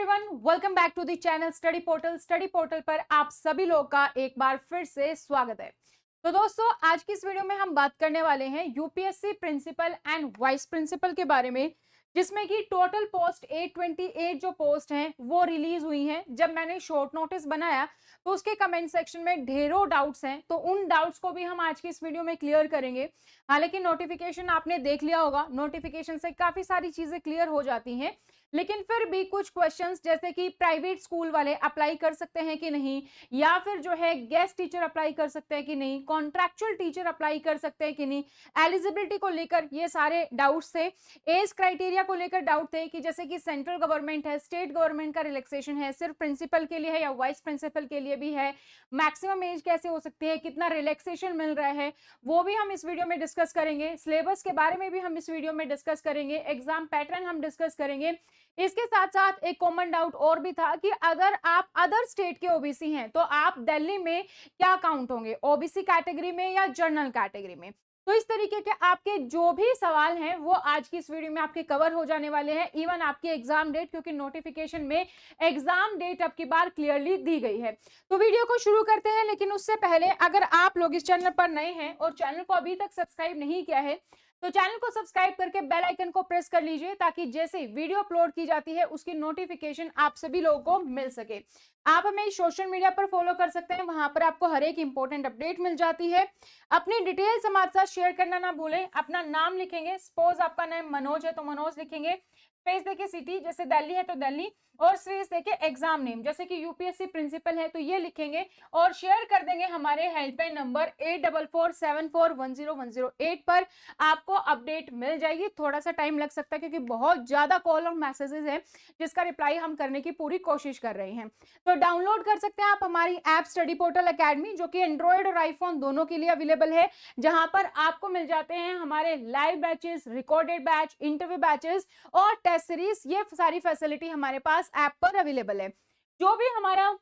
Everyone, welcome back to the channel study portal. Study portal पर आप सभी लोग का एक बार फिर से स्वागत है। तो दोस्तों, आज की इस वीडियो में हम बात करने वाले हैं UPSC principal and vice principal के बारे में, जिसमें कि टोटल पोस्ट 828 जो पोस्ट हैं वो रिलीज हुई हैं। जब मैंने शॉर्ट नोटिस बनाया तो उसके कमेंट सेक्शन में ढेरों डाउट्स हैं, तो उन डाउट्स को भी हम आज की इस वीडियो में क्लियर करेंगे। हालांकि नोटिफिकेशन आपने देख लिया होगा, नोटिफिकेशन से काफी सारी चीजें क्लियर हो जाती हैं, लेकिन फिर भी कुछ क्वेश्चंस जैसे कि प्राइवेट स्कूल वाले अप्लाई कर सकते हैं कि नहीं, या फिर जो है गेस्ट टीचर अप्लाई कर सकते हैं कि नहीं, कॉन्ट्रैक्चुअल टीचर अप्लाई कर सकते हैं कि नहीं, एलिजिबिलिटी को लेकर ये सारे डाउट्स थे। एज क्राइटेरिया को लेकर डाउट थे कि जैसे कि सेंट्रल गवर्नमेंट है, स्टेट गवर्नमेंट का रिलैक्सेशन है, सिर्फ प्रिंसिपल के लिए है या वाइस प्रिंसिपल के लिए भी है, मैक्सिमम एज कैसे हो सकती है, कितना रिलैक्सेशन मिल रहा है, वो भी हम इस वीडियो में डिस्कस करेंगे। सिलेबस के बारे में भी हम इस वीडियो में डिस्कस करेंगे, एग्जाम पैटर्न हम डिस्कस करेंगे। इसके साथ साथ एक कॉमन डाउट और भी था कि अगर आप अदर स्टेट के ओबीसी हैं तो आप दिल्ली में क्या काउंट होंगे, ओबीसी कैटेगरी में या जनरल कैटेगरी में। तो इस तरीके के आपके जो भी सवाल हैं वो आज की इस वीडियो में आपके कवर हो जाने वाले हैं। इवन आपकी एग्जाम डेट, क्योंकि नोटिफिकेशन में एग्जाम डेट अब की बार क्लियरली दी गई है। तो वीडियो को शुरू करते हैं, लेकिन उससे पहले अगर आप लोग इस चैनल पर नए हैं और चैनल को अभी तक सब्सक्राइब नहीं किया है तो चैनल को सब्सक्राइब करके बेल आइकन को प्रेस कर लीजिए, ताकि जैसे वीडियो अपलोड की जाती है उसकी नोटिफिकेशन आप सभी लोगों को मिल सके। आप हमें सोशल मीडिया पर फॉलो कर सकते हैं, वहां पर आपको हर एक इंपॉर्टेंट अपडेट मिल जाती है। अपनी डिटेल्स हमारे साथ शेयर करना ना भूलें। अपना नाम लिखेंगे, सपोज आपका नाम मनोज है तो मनोज लिखेंगे, स्पेस देके सिटी, जैसे दिल्ली है तो दिल्ली, और स्पेस देके एग्जाम नेम, जैसे कि यूपीएससी प्रिंसिपल है तो ये लिखेंगे और शेयर कर देंगे हमारे हेल्पलाइन नंबर 8447410108 पर। आपको अपडेट मिल जाएगी। थोड़ा सा टाइम लग सकता है क्योंकि बहुत ज्यादा कॉल और मैसेजेस हैं, जिसका रिप्लाई हम करने की पूरी कोशिश कर रहे हैं। तो डाउनलोड कर सकते हैं आप हमारी ऐप स्टडी पोर्टल एकेडमी, जो कि एंड्रॉइड और आईफोन दोनों के लिए अवेलेबल है, जहां पर आपको मिल जाते हैं हमारे live batches, recorded batch, interview batches और टेस्ट सीरीज। ये सारी फैसिलिटी हमारे पास ऐप पर अवेलेबल है। जो भी हमारा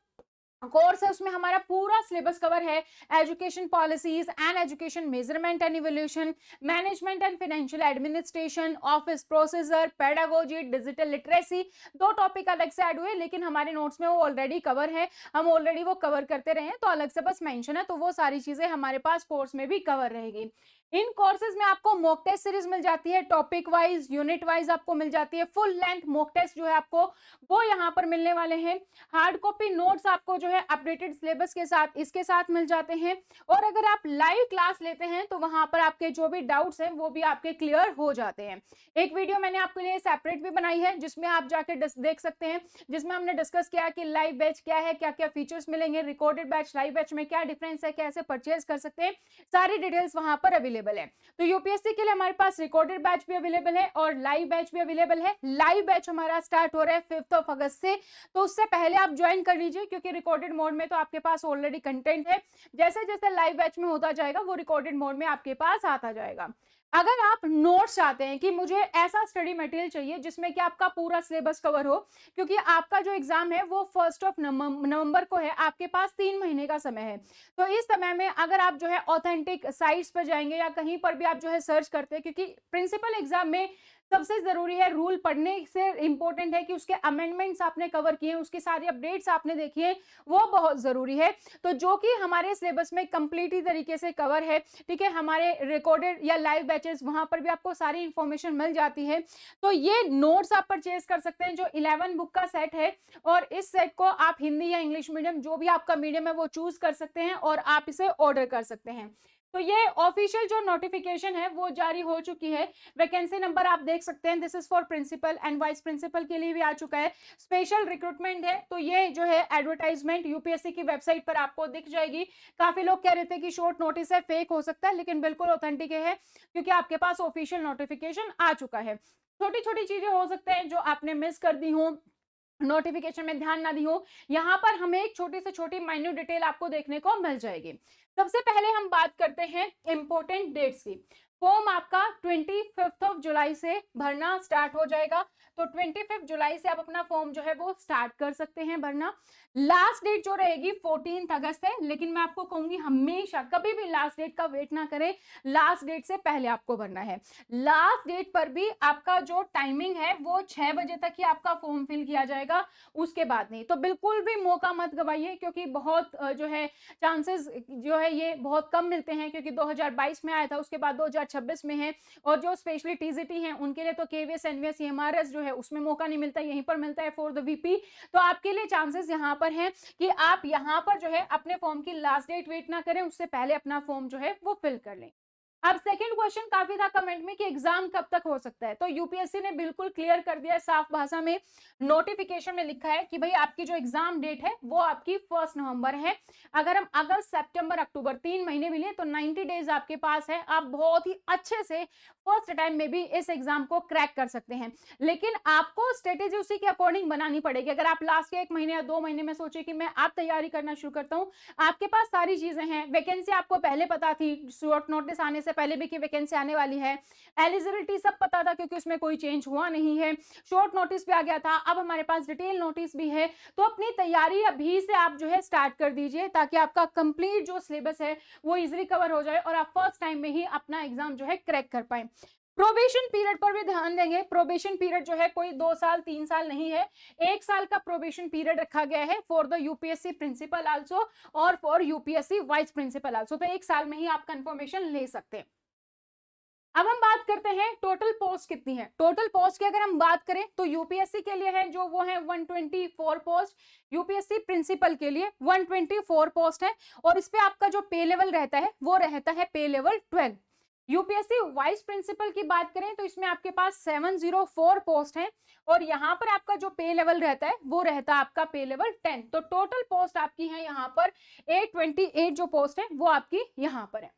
कोर्स है उसमें हमारा पूरा सिलेबस कवर है। Education policies and education measurement and evolution, management and financial administration, office procedure, pedagogy, digital literacy. दो टॉपिक अलग से ऐड हुए, लेकिन हमारे नोट्स में वो ऑलरेडी कवर है, हम ऑलरेडी वो कवर करते रहे हैं, तो अलग से बस मेंशन है। तो वो सारी चीजें हमारे पास कोर्स में भी कवर रहेगी। इन कोर्सेज में आपको मॉक टेस्ट सीरीज मिल जाती है, टॉपिक वाइज, यूनिट वाइज आपको मिल जाती है। फुल लेंथ मॉक टेस्ट जो है आपको वो यहाँ पर मिलने वाले हैं। हार्ड कॉपी नोट्स आपको जो है अपडेटेड सिलेबस के साथ इसके साथ मिल जाते हैं। और अगर आप लाइव क्लास लेते हैं तो वहां पर आपके जो भी डाउट्स हैं वो भी आपके क्लियर हो जाते हैं। एक वीडियो मैंने आपके लिए सेपरेट भी बनाई है, जिसमें आप जाके देख सकते हैं, जिसमें हमने डिस्कस किया कि लाइव बैच क्या है, क्या क्या फीचर्स मिलेंगे, रिकॉर्डेड बैच लाइव बैच में क्या डिफरेंस है, कैसे परचेज कर सकते हैं, सारी डिटेल्स वहां पर अवेलेबल है। तो यूपीएससी के लिए हमारे पास रिकॉर्डेड बैच भी अवेलेबल है और लाइव बैच भी अवेलेबल है। लाइव बैच हमारा स्टार्ट हो रहा है 5 अगस्त से, तो उससे पहले आप ज्वाइन कर लीजिए, क्योंकि रिकॉर्डेड मोड में तो आपके पास ऑलरेडी कंटेंट है। जैसे जैसे लाइव बैच में होता जाएगा वो रिकॉर्डेड मोड में आपके पास आता जाएगा। अगर आप नोट्स चाहते हैं कि मुझे ऐसा स्टडी मटेरियल चाहिए जिसमें कि आपका पूरा सिलेबस कवर हो, क्योंकि आपका जो एग्जाम है वो 1 नवंबर को है, आपके पास 3 महीने का समय है। तो इस समय में अगर आप जो है ऑथेंटिक साइट्स पर जाएंगे या कहीं पर भी आप जो है सर्च करते हैं, क्योंकि प्रिंसिपल एग्जाम में सबसे जरूरी है, रूल पढ़ने से इंपॉर्टेंट है कि उसके अमेंडमेंट्स आपने कवर किए, उसकी सारी अपडेट्स आपने देखी है, वो बहुत जरूरी है। तो जो कि हमारे सिलेबस में कंप्लीटली तरीके से कवर है, ठीक है। हमारे रिकॉर्डेड या लाइव बैचेस वहां पर भी आपको सारी इंफॉर्मेशन मिल जाती है। तो ये नोट्स आप परचेज कर सकते हैं, जो 11 बुक का सेट है, और इस सेट को आप हिंदी या इंग्लिश मीडियम, जो भी आपका मीडियम है वो चूज कर सकते हैं और आप इसे ऑर्डर कर सकते हैं। तो ये ऑफिशियल जो नोटिफिकेशन है वो जारी हो चुकी है। वैकेंसी नंबर आप देख सकते हैं, this is for principal and vice principal के लिए भी आ चुका है। स्पेशल रिक्रूटमेंट है, तो ये जो है एडवर्टाइजमेंट यूपीएससी की वेबसाइट पर आपको दिख जाएगी। काफी लोग कह रहे थे कि शॉर्ट नोटिस है, फेक हो सकता है, लेकिन बिल्कुल ऑथेंटिक है, क्योंकि आपके पास ऑफिशियल नोटिफिकेशन आ चुका है। छोटी छोटी चीजें हो सकते हैं जो आपने मिस कर दी हो, नोटिफिकेशन में ध्यान ना दी हो, यहाँ पर हमें एक छोटी से छोटी माइन्यूट डिटेल आपको देखने को मिल जाएगी। सबसे पहले हम बात करते हैं इंपॉर्टेंट डेट्स की। फॉर्म आपका 25 ऑफ जुलाई से भरना स्टार्ट हो जाएगा। तो 25 जुलाई से आप अपना फॉर्म जो है वो स्टार्ट कर सकते हैं भरना। लास्ट डेट जो रहेगी 14 अगस्त है, लेकिन मैं आपको कहूंगी हमेशा कभी भी लास्ट डेट का वेट ना करें, लास्ट डेट से पहले आपको भरना है। लास्ट डेट पर भी आपका जो टाइमिंग है वो 6 बजे तक ही आपका फॉर्म फिल किया जाएगा, उसके बाद नहीं। तो बिल्कुल भी मौका मत गवाइए, क्योंकि बहुत जो है चांसेस जो है ये बहुत कम मिलते हैं, क्योंकि 2022 में आया था, उसके बाद 2026 में है। और जो स्पेशली टीजीटी हैं उनके लिए तो केवीएस एनवीएस एमआरएस जो है उसमें मौका नहीं मिलता, यहीं पर मिलता है फॉर द वीपी। तो आपके लिए चांसेस यहाँ पर हैं कि आप यहाँ पर जो है अपने फॉर्म की लास्ट डेट वेट ना करें, उससे पहले अपना फॉर्म जो है वो फिल कर लें। अब सेकंड क्वेश्चन काफी था कमेंट में कि एग्जाम कब तक हो सकता है, तो यूपीएससी ने बिल्कुल क्लियर कर दिया है, साफ भाषा में नोटिफिकेशन में लिखा है कि भाई आपकी जो एग्जाम डेट है वो आपकी 1 नवंबर है। अगर हम अगस्त सितंबर अक्टूबर 3 महीने मिले तो 90 डेज आपके पास है, आप बहुत ही अच्छे से फर्स्ट टाइम में भी इस एग्जाम को क्रैक कर सकते हैं। लेकिन आपको स्ट्रेटेजी उसी के अकॉर्डिंग बनानी पड़ेगी। अगर आप लास्ट के 1 महीने या 2 महीने में सोचे कि मैं आप तैयारी करना शुरू करता हूँ, आपके पास सारी चीजें हैं, वैकेंसी आपको पहले पता थी, शॉर्ट नोटिस आने से पहले भी कि वैकेंसी आने वाली है, एलिजिबिलिटी सब पता था क्योंकि उसमें कोई चेंज हुआ नहीं है, शॉर्ट नोटिस भी आ गया था, अब हमारे पास डिटेल नोटिस भी है। तो अपनी तैयारी अभी से आप जो है स्टार्ट कर दीजिए, ताकि आपका कंप्लीट जो सिलेबस है वो इजीली कवर हो जाए और आप फर्स्ट टाइम में ही अपना एग्जाम जो है क्रैक कर पाए। प्रोबेशन पीरियड पर भी ध्यान देंगे। प्रोबेशन पीरियड जो है कोई 2 साल 3 साल नहीं है, 1 साल का प्रोबेशन पीरियड रखा गया है for the UPSC principal also और for UPSC vice principal also. तो 1 साल में ही आप कंफर्मेशन ले सकते हैं। अब हम बात करते हैं टोटल पोस्ट कितनी है। टोटल पोस्ट की अगर हम बात करें तो यूपीएससी के लिए है जो वो है 124 पोस्ट, यूपीएससी प्रिंसिपल के लिए 124 पोस्ट है। और इस पे आपका जो पे लेवल रहता है वो रहता है पे लेवल 12। यूपीएससी वाइस प्रिंसिपल की बात करें तो इसमें आपके पास 704 पोस्ट है और यहाँ पर आपका जो पे लेवल रहता है वो रहता है आपका पे लेवल 10। तो टोटल पोस्ट आपकी है यहाँ पर 828 जो पोस्ट है वो आपकी यहाँ पर है।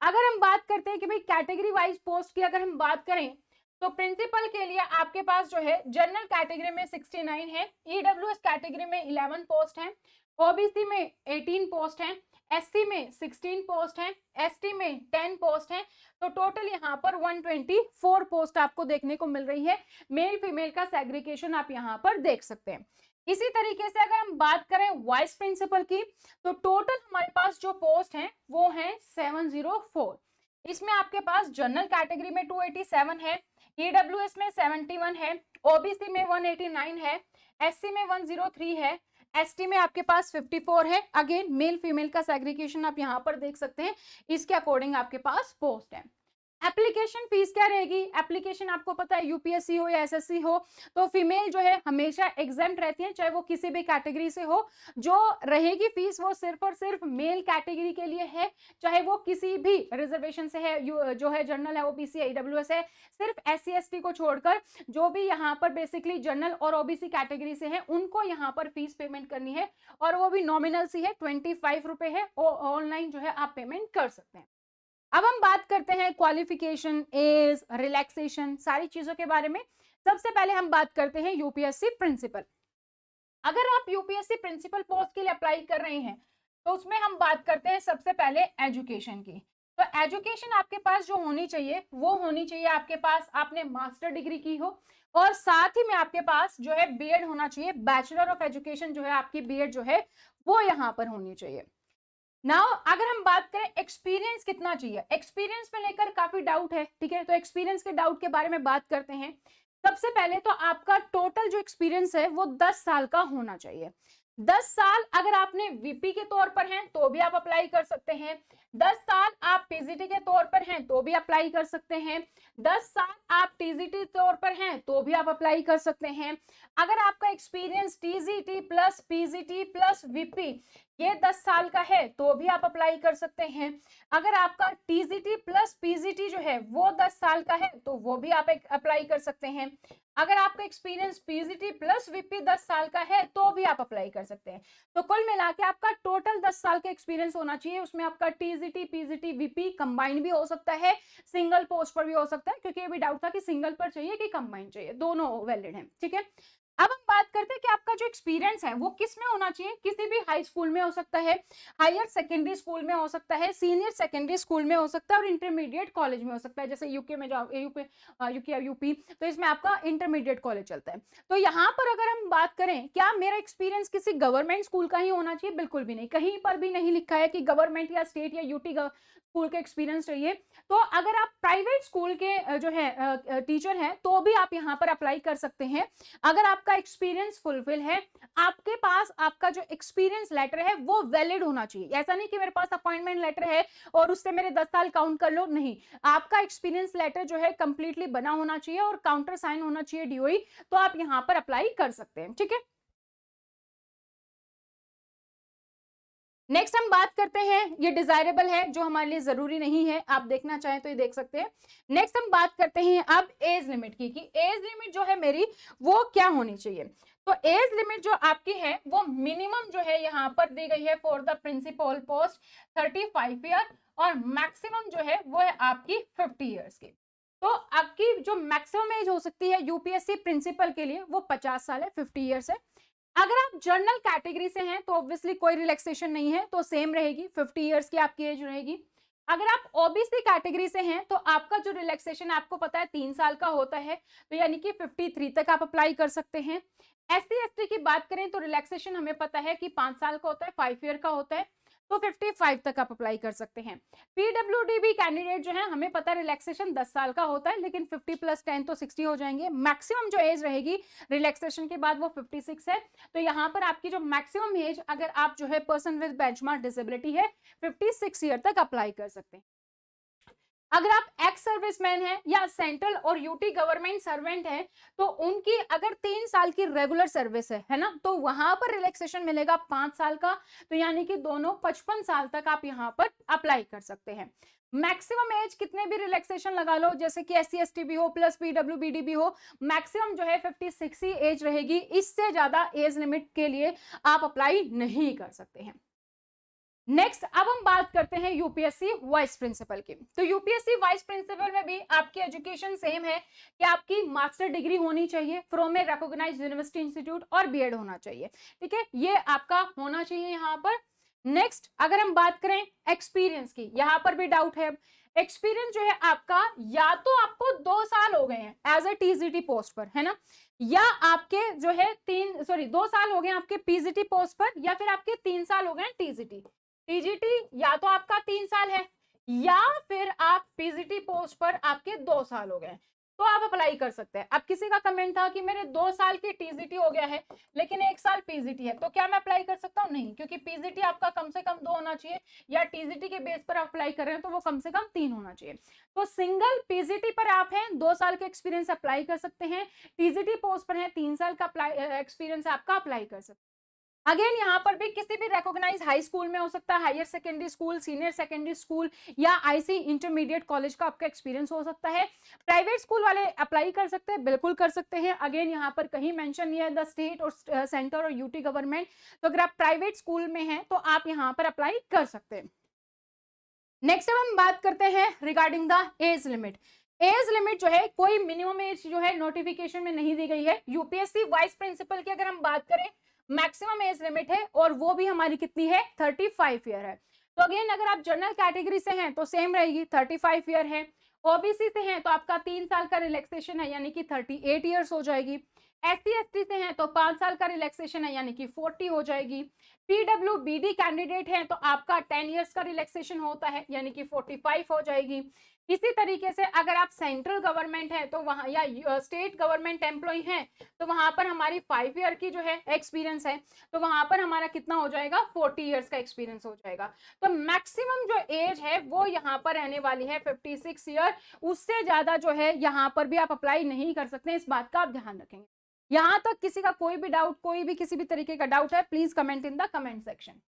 अगर हम बात करते हैं कि भाई कैटेगरी वाइज पोस्ट की अगर हम बात करें तो प्रिंसिपल के लिए आपके पास जो है जनरल कैटेगरी में 69 है, ईडब्ल्यूएस कैटेगरी में 11 पोस्ट है, ओबीसी में 18 पोस्ट है, एससी में 16 पोस्ट है, एसटी में 10 पोस्ट है। तो टोटल यहाँ पर 124 पोस्ट आपको देखने को मिल रही है। मेल फीमेल का सेग्रीगेशन आप यहाँ पर देख सकते हैं। इसी तरीके से अगर हम बात करें वाइस प्रिंसिपल की तो टोटल हमारे पास जो पोस्ट हैं वो है 704। इसमें आपके पास जनरल कैटेगरी में 287 है, ईडब्ल्यूएस में 71 है, ओबीसी में 189 है, एससी में 103 है, एसटी में आपके पास 54 है। अगेन मेल फीमेल का सेग्रीगेशन आप यहाँ पर देख सकते हैं, इसके अकॉर्डिंग आपके पास पोस्ट है। एप्लीकेशन फीस क्या रहेगी? एप्लीकेशन आपको पता है यूपीएससी हो या एसएससी हो तो फीमेल जो है हमेशा एग्जाम्प्ट रहती है, चाहे वो किसी भी कैटेगरी से हो। जो रहेगी फीस वो सिर्फ और सिर्फ मेल कैटेगरी के लिए है, चाहे वो किसी भी रिजर्वेशन से है, जो है जनरल है, ओबीसी है, ईडब्ल्यूएस है। सिर्फ एससी एसटी को छोड़कर जो भी यहाँ पर बेसिकली जनरल और ओबीसी कैटेगरी से है उनको यहाँ पर फीस पेमेंट करनी है और वो भी नॉमिनल सी है, 25 रुपए है। ऑनलाइन जो है आप पेमेंट कर सकते हैं। अब हम बात करते हैं क्वालिफिकेशन, एज, रिलैक्सेशन, सारी चीजों के बारे में। सबसे पहले हम बात करते हैं यूपीएससी प्रिंसिपल। अगर आप यूपीएससी प्रिंसिपल पोस्ट के लिए अप्लाई कर रहे हैं तो उसमें हम बात करते हैं सबसे पहले एजुकेशन की। तो एजुकेशन आपके पास जो होनी चाहिए वो होनी चाहिए आपके पास आपने मास्टर डिग्री की हो और साथ ही में आपके पास जो है बीएड होना चाहिए, बैचलर ऑफ एजुकेशन जो है आपकी बीएड जो है वो यहाँ पर होनी चाहिए। नाउ अगर हम बात करें एक्सपीरियंस कितना चाहिए, एक्सपीरियंस में लेकर काफी डाउट है, ठीक है। तो एक्सपीरियंस के डाउट के बारे में बात करते हैं। सबसे पहले तो आपका टोटल जो एक्सपीरियंस है वो 10 साल का होना चाहिए। 10 साल अगर आपने वीपी के तौर पर हैं तो भी आप अप्लाई कर सकते हैं। 10 साल आप पीजीटी के तौर पर हैं तो भी अप्लाई कर सकते हैं। 10 साल आप टीजीटी तौर पर हैं तो भी आप अप्लाई कर सकते हैं। अगर आपका experience TGT plus PGT plus VP ये 10 साल का है तो भी आप अप्लाई कर सकते हैं। अगर आपका टीजीटी प्लस पीजीटी जो है वो 10 साल का है तो वो भी आप अप्लाई कर सकते हैं। अगर आपका एक्सपीरियंस पीजीटी प्लस वीपी 10 साल का है तो भी आप अप्लाई कर सकते हैं। तो कुल मिला के आपका टोटल 10 साल का एक्सपीरियंस होना चाहिए। उसमें आपका टीजीटी पीजीटी वीपी कंबाइन भी हो सकता है, सिंगल पोस्ट पर भी हो सकता है, क्योंकि ये भी डाउट था कि सिंगल पर चाहिए कि कंबाइन चाहिए, दोनों वैलिड है, ठीक है। अब हम बात करते हैं कि आपका जो एक्सपीरियंस है वो किस में होना चाहिए। किसी भी हाई स्कूल में हो सकता है, हायर सेकेंडरी स्कूल में हो सकता है, सीनियर सेकेंडरी स्कूल में हो सकता है और इंटरमीडिएट कॉलेज में हो सकता है। जैसे यूके में जाओ, यूके यूपी, तो इसमें आपका इंटरमीडिएट कॉलेज चलता है। तो यहाँ पर अगर हम बात करें क्या मेरा एक्सपीरियंस किसी गवर्नमेंट स्कूल का ही होना चाहिए, बिल्कुल भी नहीं। कहीं पर भी नहीं लिखा है कि गवर्नमेंट या स्टेट या यूटी स्कूल का एक्सपीरियंस चाहिए। तो अगर आप प्राइवेट स्कूल के जो है टीचर हैं तो भी आप यहाँ पर अप्लाई कर सकते हैं। अगर आपका एक्सपीरियंस फुलफिल है, आपके पास आपका जो एक्सपीरियंस लेटर है वो वैलिड होना चाहिए। ऐसा नहीं कि मेरे पास अपॉइंटमेंट लेटर है और उससे मेरे 10 साल काउंट कर लो, नहीं। आपका एक्सपीरियंस लेटर जो है कंप्लीटली बना होना चाहिए और काउंटर साइन होना चाहिए डीओई, तो आप यहाँ पर अप्लाई कर सकते हैं। ठीक है, नेक्स्ट हम बात करते हैं, ये डिजायरेबल है जो हमारे लिए जरूरी नहीं है, आप देखना चाहें तो ये देख सकते हैं। नेक्स्ट हम बात करते हैं अब एज लिमिट की, कि एज लिमिट जो है मेरी वो क्या होनी चाहिए। तो एज लिमिट जो आपकी है वो मिनिमम जो है यहाँ पर दी गई है for the principal post 35 year, और मैक्सिमम जो है वो है आपकी 50 ईयर्स की। तो आपकी जो मैक्सिमम एज हो सकती है यूपीएससी प्रिंसिपल के लिए वो 50 साल है, 50 ईयर्स है। अगर आप जनरल कैटेगरी से हैं तो ऑब्वियसली कोई रिलैक्सेशन नहीं है, तो सेम रहेगी, 50 ईयर्स की आपकी एज रहेगी। अगर आप ओबीसी कैटेगरी से हैं तो आपका जो रिलैक्सेशन आपको पता है 3 साल का होता है, तो यानी कि 53 तक आप अप्लाई कर सकते हैं। एससी एसटी की बात करें तो रिलैक्सेशन हमें पता है कि 5 साल का होता है, 5 ईयर का होता है, तो 55 तक आप अप्लाई कर सकते हैं। पीडब्ल्यूडी भी कैंडिडेट जो है हमें पता है रिलैक्सेशन 10 साल का होता है, लेकिन 50 + 10 तो 60 हो जाएंगे। मैक्सिमम जो एज रहेगी रिलैक्सेशन के बाद वो 56 है। तो यहाँ पर आपकी जो मैक्सिमम एज, अगर आप जो है पर्सन विद बेंचमार्क डिसेबिलिटी है, 56 ईयर तक अप्लाई कर सकते हैं। अगर आप एक्स सर्विसमैन हैं या सेंट्रल और यूटी गवर्नमेंट सर्वेंट हैं, तो उनकी अगर 3 साल की रेगुलर सर्विस है ना, तो वहां पर रिलैक्सेशन मिलेगा 5 साल का, तो यानी कि दोनों 55 साल तक आप यहाँ पर अप्लाई कर सकते हैं। मैक्सिमम एज कितने भी रिलैक्सेशन लगा लो, जैसे कि एससी एसटी भी हो प्लस पीडब्ल्यूबीडी भी हो, मैक्सिमम जो है 56 ही एज रहेगी। इससे ज्यादा एज लिमिट के लिए आप अप्लाई नहीं कर सकते हैं। नेक्स्ट अब हम बात करते हैं यूपीएससी वाइस प्रिंसिपल की। तो यूपीएससी वाइस प्रिंसिपल में भी आपकी एजुकेशन सेम है कि आपकी मास्टर डिग्री होनी चाहिए from a recognised university institute और बीएड होना चाहिए। ठीक है, ये आपका होना चाहिए यहाँ पर। नेक्स्ट अगर हम बात करें एक्सपीरियंस की, यहाँ पर भी डाउट है। एक्सपीरियंस जो है आपका, या तो आपको 2 साल हो गए हैं एज ए टीजीटी पोस्ट पर, है ना, या आपके जो है 2 साल हो गए आपके पीजीटी पोस्ट पर, या फिर आपके 3 साल हो गए टीजीटी। टीजीटी या तो आपका 3 साल है, या फिर आप पीजीटी पोस्ट पर आपके 2 साल हो गए, तो आप अप्लाई कर सकते हैं। अब किसी का कमेंट था कि मेरे 2 साल की टीजीटी हो गया है लेकिन 1 साल पीजीटी है, तो क्या मैं अप्लाई कर सकता हूँ? नहीं, क्योंकि पीजीटी आपका कम से कम 2 होना चाहिए, या टीजीटी के बेस पर अप्लाई कर रहे हैं तो वो कम से कम 3 होना चाहिए। तो सिंगल पीजीटी पर आप हैं, 2 साल के एक्सपीरियंस अप्लाई कर सकते हैं। टीजीटी पोस्ट पर है, 3 साल का एक्सपीरियंस आपका अप्लाई कर सकते हैं। अगेन यहाँ पर भी किसी भी रिकॉग्नाइज हाई स्कूल में हो सकता है, higher secondary school, senior secondary school या आईसी इंटरमीडिएट कॉलेज का आपका एक्सपीरियंस हो सकता है। प्राइवेट स्कूल वाले अप्लाई कर सकते हैं, बिल्कुल कर सकते हैं। अगेन यहाँ पर कहीं मेंशन नहीं है द स्टेट और सेंटर और यूटी गवर्नमेंट, तो अगर आप प्राइवेट स्कूल में हैं तो आप यहाँ पर अप्लाई कर सकते हैं। नेक्स्ट अब हम बात करते हैं regarding the age limit. Age limit जो है, कोई मिनिमम एज जो है नोटिफिकेशन में नहीं दी गई है। यूपीएससी वाइस प्रिंसिपल की अगर हम बात करें, मैक्सिमम एज लिमिट है और वो भी हमारी कितनी है, 35 ईयर है। तो अगेन अगर आप जनरल कैटेगरी से हैं तो सेम रहेगी, 35 ईयर है। ओबीसी से हैं तो आपका 3 साल का रिलैक्सेशन है, यानी कि 38 ईयर्स हो जाएगी। एससी एसटी से हैं तो 5 साल का रिलैक्सेशन है, यानी कि 40 हो जाएगी। पीडब्ल्यूबीडी कैंडिडेट है तो आपका 10 ईयर्स का रिलैक्सेशन होता है, यानी कि 45 हो जाएगी। इसी तरीके से अगर आप सेंट्रल गवर्नमेंट है तो वहां, या स्टेट गवर्नमेंट एम्प्लॉय हैं तो वहां पर हमारी 5 ईयर की जो है एक्सपीरियंस है, तो वहां पर हमारा कितना हो जाएगा, 40 ईयर्स का एक्सपीरियंस हो जाएगा। तो मैक्सिमम जो एज है वो यहाँ पर रहने वाली है 56 ईयर। उससे ज्यादा जो है यहाँ पर भी आप अप्लाई नहीं कर सकते, इस बात का आप ध्यान रखेंगे। यहां तक किसी का कोई भी डाउट, कोई भी किसी भी तरीके का डाउट है, please comment in the comment section.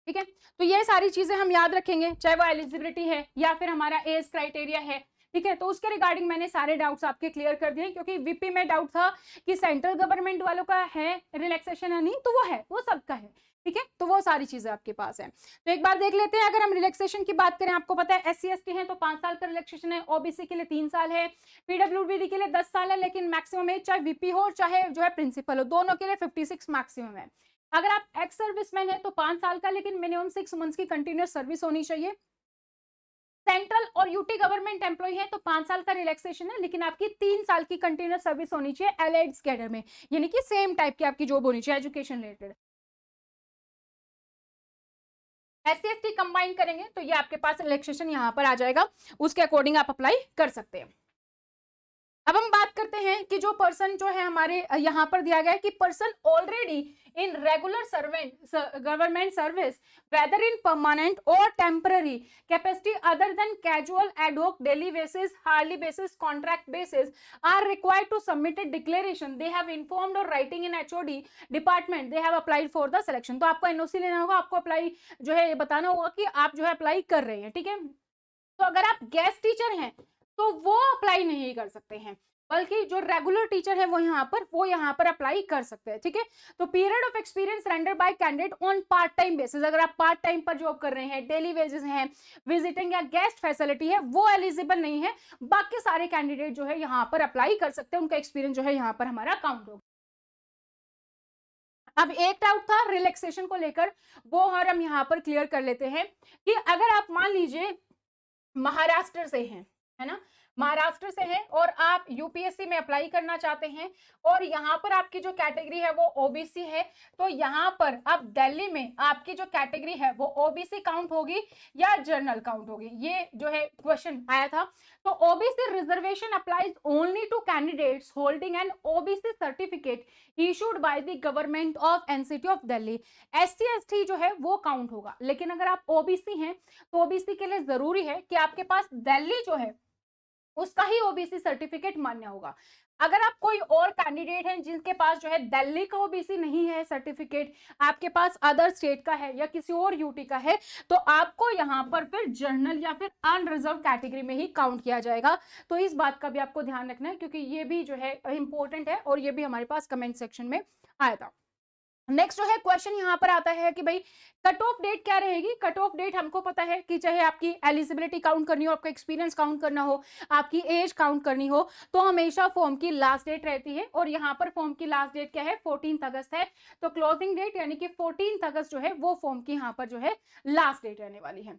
ठीक है। तो ये सारी चीजें हम याद रखेंगे, चाहे वो एलिजिबिलिटी है या फिर हमारा एज क्राइटेरिया है, ठीक है। तो उसके रिगार्डिंग मैंने सारे डाउट्स आपके क्लियर कर दिए, क्योंकि वीपी में डाउट था कि सेंट्रल गवर्नमेंट वालों का है रिलैक्सेशन या नहीं, तो वो है, वो सबका है, ठीक है। तो वो सारी चीजें आपके पास है। तो एक बार देख लेते हैं, अगर हम रिलैक्सेशन की बात करें, आपको पता है SC/ST है तो 5 साल का रिलैक्सेशन है, ओबीसी के लिए 3 साल है, पीडब्ल्यूडी के लिए 10 साल है, लेकिन मैक्सिमम एज चाहे वीपी हो चाहे जो है प्रिंसिपल हो, दोनों के लिए 56 मैक्सिमम है। अगर आप एक्स सर्विसमैन है तो 5 साल का, लेकिन मिनिमम 6 मंथ्स की कंटिन्यूस सर्विस होनी चाहिए। सेंट्रल और यूटी गवर्नमेंट एम्प्लॉय है तो 5 साल का रिलैक्सेशन है, लेकिन आपकी 3 साल की कंटिन्यूस सर्विस होनी चाहिए एलाइड कैडर में, यानी कि सेम टाइप की आपकी जॉब होनी चाहिए एजुकेशन रिलेटेड। SC/ST कंबाइन करेंगे तो ये आपके पास रिलैक्सेशन यहाँ पर आ जाएगा, उसके अकॉर्डिंग आप अप्लाई कर सकते हैं। अब हम बात करते हैं कि जो पर्सन जो है हमारे यहाँ पर दिया गया है कि person already in regular servant government service whether in permanent और temporary capacity other than casual ad hoc daily basis hardly basis contract basis are required to submit a declaration they have informed और writing in HOD department they have applied for the selection. तो आपको NOC लेना होगा, आपको apply जो है ये बताना होगा कि आप जो है अप्लाई कर रहे हैं, ठीक है। तो अगर आप गेस्ट टीचर हैं तो वो अप्लाई नहीं कर सकते हैं, बल्कि जो रेगुलर टीचर है वो यहाँ पर अप्लाई कर सकते हैं, ठीक है। तो period of experience render bye candidate on part time basis, अगर आप पार्ट टाइम पर जॉब कर रहे हैं, डेली वेजेस हैं, विजिटिंग या गेस्ट फैसिलिटी है, वो एलिजिबल नहीं है। बाकी सारे कैंडिडेट जो है यहाँ पर अप्लाई कर सकते हैं, उनका एक्सपीरियंस जो है यहाँ पर हमारा काउंट होगा। अब एक डाउट था रिलैक्सेशन को लेकर, वो और हम यहाँ पर क्लियर कर लेते हैं कि अगर आप मान लीजिए महाराष्ट्र से हैं, है ना, महाराष्ट्र से हैं और आप यूपीएससी में अप्लाई करना चाहते हैं और यहाँ पर आपकी जो कैटेगरी है वो ओबीसी है, तो यहाँ पर अब दिल्ली में आपकी जो कैटेगरी है वो ओबीसी काउंट होगी या जनरल काउंट होगी, ये जो है क्वेश्चन आया था। तो OBC reservation applies only to candidates holding an OBC certificate issued by the government of NCT of Delhi. SC/ST जो है वो काउंट होगा, लेकिन अगर आप ओबीसी हैं तो ओबीसी के लिए जरूरी है कि आपके पास दिल्ली जो है उसका ही ओबीसी सर्टिफिकेट मान्य होगा। अगर आप कोई और कैंडिडेट हैं जिनके पास जो है दिल्ली का ओबीसी नहीं है सर्टिफिकेट, आपके पास अदर स्टेट का है या किसी और यूटी का है, तो आपको यहाँ पर फिर जनरल या फिर अनरिजर्व कैटेगरी में ही काउंट किया जाएगा। तो इस बात का भी आपको ध्यान रखना है, क्योंकि ये भी जो है इंपॉर्टेंट है और ये भी हमारे पास कमेंट सेक्शन में आया था। नेक्स्ट जो है क्वेश्चन यहाँ पर आता है कि भाई कट ऑफ डेट क्या रहेगी। कट ऑफ डेट हमको पता है कि चाहे आपकी एलिजिबिलिटी काउंट करनी हो, आपका एक्सपीरियंस काउंट करना हो, आपकी एज काउंट करनी हो, तो हमेशा फॉर्म की लास्ट डेट रहती है। और यहाँ पर फॉर्म की लास्ट डेट क्या है, 14 अगस्त है। तो क्लोजिंग डेट यानी कि 14 अगस्त जो है वो फॉर्म की यहाँ पर जो है लास्ट डेट रहने वाली है।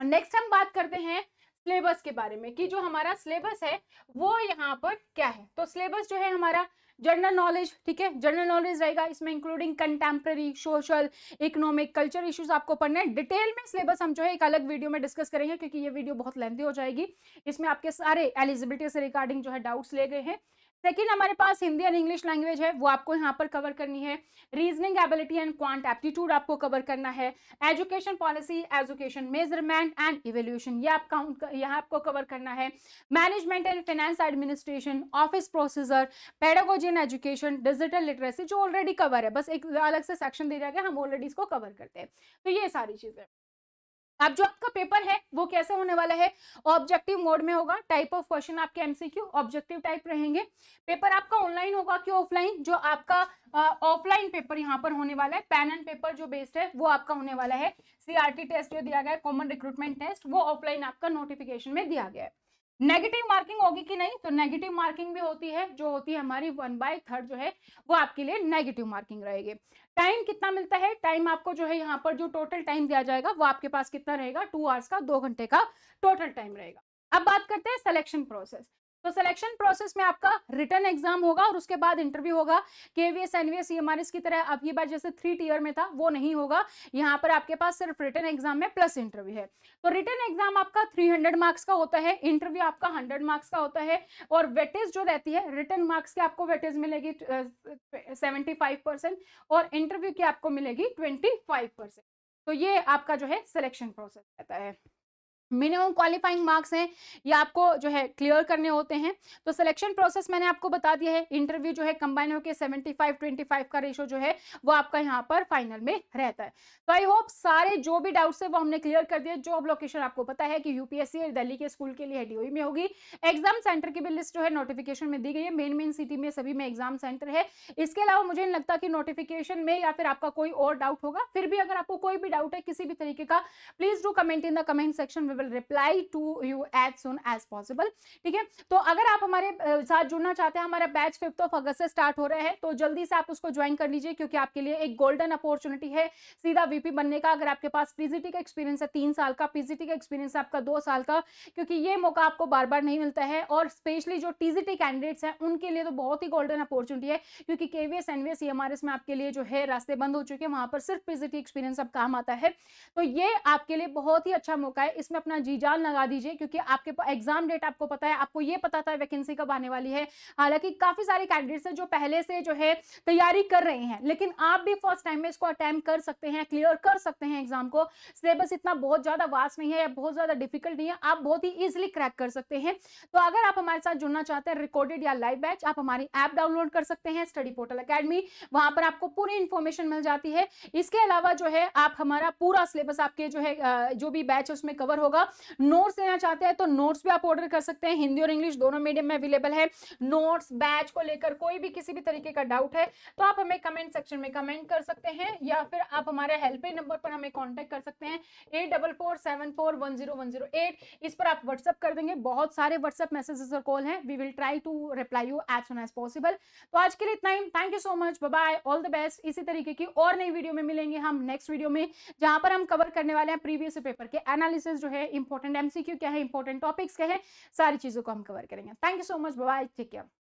नेक्स्ट हम बात करते हैं सिलेबस के बारे में कि जो हमारा सिलेबस है वो यहाँ पर क्या है। तो सिलेबस जो है हमारा जनरल नॉलेज, ठीक है, जनरल नॉलेज रहेगा, इसमें including contemporary social economic culture issues आपको पढ़ना है। डिटेल में सिलेबस हम जो है एक अलग वीडियो में डिस्कस करेंगे, क्योंकि ये वीडियो बहुत लेंथी हो जाएगी। इसमें आपके सारे एलिजिबिलिटी से रिगार्डिंग जो है डाउट्स ले गए हैं। सेकेंड हमारे पास हिंदी एंड इंग्लिश लैंग्वेज है, वो आपको यहाँ पर कवर करनी है। Reasoning ability and quant aptitude आपको कवर करना है। Education policy, education measurement and evaluation, ये आप यहाँ आपको कवर करना है। Management and finance administration, office procedure, pedagogy and education, digital literacy, जो ऑलरेडी कवर है, बस एक अलग से सेक्शन दे दिया गया, हम ऑलरेडी इसको कवर करते हैं। तो ये सारी चीजें। अब जो आपका पेपर है वो कैसे होने वाला है, ऑब्जेक्टिव मोड में होगा। टाइप ऑफ क्वेश्चन आपके MCQ ऑब्जेक्टिव टाइप रहेंगे। पेपर आपका ऑनलाइन होगा कि ऑफलाइन, जो आपका ऑफलाइन पेपर यहाँ पर होने वाला है, पेन एंड पेपर जो बेस्ड है वो आपका होने वाला है। CRT टेस्ट जो दिया गया है, कॉमन रिक्रूटमेंट टेस्ट, वो ऑफलाइन आपका नोटिफिकेशन में दिया गया है। नेगेटिव मार्किंग होगी कि नहीं, तो नेगेटिव मार्किंग भी होती है, जो होती है हमारी 1/3 जो है वो आपके लिए नेगेटिव मार्किंग रहेगी। टाइम कितना मिलता है, टाइम आपको जो है यहाँ पर जो टोटल टाइम दिया जाएगा वो आपके पास कितना रहेगा, 2 आवर्स का, 2 घंटे का टोटल टाइम रहेगा। अब बात करते हैं सिलेक्शन प्रोसेस। तो सिलेक्शन प्रोसेस में आपका रिटन एग्जाम होगा और उसके बाद इंटरव्यू होगा। KVS NVS CMRS की तरह अब की बार जैसे 3 टियर में था वो नहीं होगा, यहाँ पर आपके पास सिर्फ रिटन एग्जाम में प्लस इंटरव्यू है। तो रिटन एग्जाम आपका 300 मार्क्स का होता है, इंटरव्यू आपका 100 मार्क्स का होता है। और वेटेज जो रहती है, रिटन मार्क्स की आपको वेटेज मिलेगी 75% और इंटरव्यू की आपको मिलेगी 25%। तो ये आपका जो है सिलेक्शन प्रोसेस रहता है। मिनिमम क्वालिफाइंग मार्क्स हैं, ये आपको जो है क्लियर करने होते हैं। तो सिलेक्शन प्रोसेस मैंने आपको बता दिया है, इंटरव्यू जो है कंबाइन होकर 75-25 का रेशो जो है वो आपका यहाँ पर फाइनल में रहता है। तो आई होप सारे जो भी डाउट्स है वो हमने क्लियर कर दिए। जॉब लोकेशन आपको पता है कि यूपीएससी दिल्ली के स्कूल के लिए डीओई में होगी। एग्जाम सेंटर की भी लिस्ट जो है नोटिफिकेशन में दी गई है, मेन मेन सिटी में सभी में एग्जाम सेंटर है। इसके अलावा मुझे नहीं लगता कि नोटिफिकेशन में या फिर आपका कोई और डाउट होगा। फिर भी अगर आपको कोई भी डाउट है किसी भी तरीके का, please do comment in the comment section, we will reply to you as soon as possible. ठीक है, तो अगर आप हमारे साथ जुड़ना चाहते हैं, हमारा बैच 5 अगस्त से स्टार्ट हो रहा है, तो जल्दी से आप उसको ज्वाइन कर लीजिए, क्योंकि आपके लिए एक गोल्डन अपॉर्चुनिटी है सीधा वीपी बनने का। अगर आपके पास पीजीटी का एक्सपीरियंस है 3 साल का, पीजीटी का एक्सपीरियंस है आपका 2 साल का, क्योंकि ये मौका आपको बार बार नहीं मिलता है। और स्पेशली जो टीजीटी कैंडिडेट्स हैं उनके लिए तो बहुत ही गोल्डन अपॉर्चुनिटी है, क्योंकि केवीएस एनवीएस ईएमआरएस में आपके लिए जो है रास्ते बंद हो चुके हैं, वहां पर सिर्फ पीजीटी एक्सपीरियंस अब काम आता है। तो ये आपके लिए बहुत ही अच्छा मौका है, इसमें अपना जी जान लगा दीजिए, क्योंकि आपके एग्जाम डेट आपको पता है, आपको ये पता था वैकेंसी कब आने वाली है। हालांकि काफी सारे कैंडिडेट्स हैं जो पहले से जो है तैयारी कर रहे हैं, लेकिन आप भी फर्स्ट टाइम में इसको अटेम्प्ट कर सकते हैं, क्लियर कर सकते हैं एग्जाम को। सिलेबस इतना बहुत ज्यादा वास्ट नहीं है या बहुत ज्यादा डिफिकल्ट नहीं है, आप बहुत ही इजिली क्रैक कर सकते हैं। तो अगर आप हमारे साथ जुड़ना चाहते हैं रिकॉर्डेड या लाइव बैच, आप हमारी ऐप डाउनलोड कर सकते हैं स्टडी पोर्टल अकेडमी, वहां पर आपको पूरी इंफॉर्मेशन मिल जाती है। इसके अलावा जो है आप हमारा पूरा सिलेबस आपके जो है जो भी बैच है उसमें कवर होगा। नोट्स लेना चाहते हैं तो नोट्स भी आप ऑर्डर कर सकते हैं, हिंदी और इंग्लिश दोनों मीडियम में अवेलेबल है। नोट्स बैच को लेकर कोई भी किसी भी तरीके का डाउट है तो आप हमें कमेंट सेक्शन में कमेंट कर सकते हैं, या फिर आप हमारे हेल्पलाइन नंबर पर हमें कांटेक्ट कर सकते हैं 8447410108। इस पर आप व्हाट्सएप कर देंगे, बहुत सारे व्हाट्सएप मैसेजेस और कॉल हैं, we will try to reply you as soon as possible. तो आज के लिए इतना ही, thank you so much, bye bye, all the best. इसी तरीके की और नई वीडियो में मिलेंगे हम नेक्स्ट वीडियो में, जहां पर हम कवर करने वाले हैं प्रीवियस पेपर के एनालिसिस जो है, इंपॉर्टेंट एमसीक्यू क्या है, इंपॉर्टेंट टॉपिक्स क्या है, सारी चीजों को हम कवर करेंगे। Thank you so much, bye bye, take care.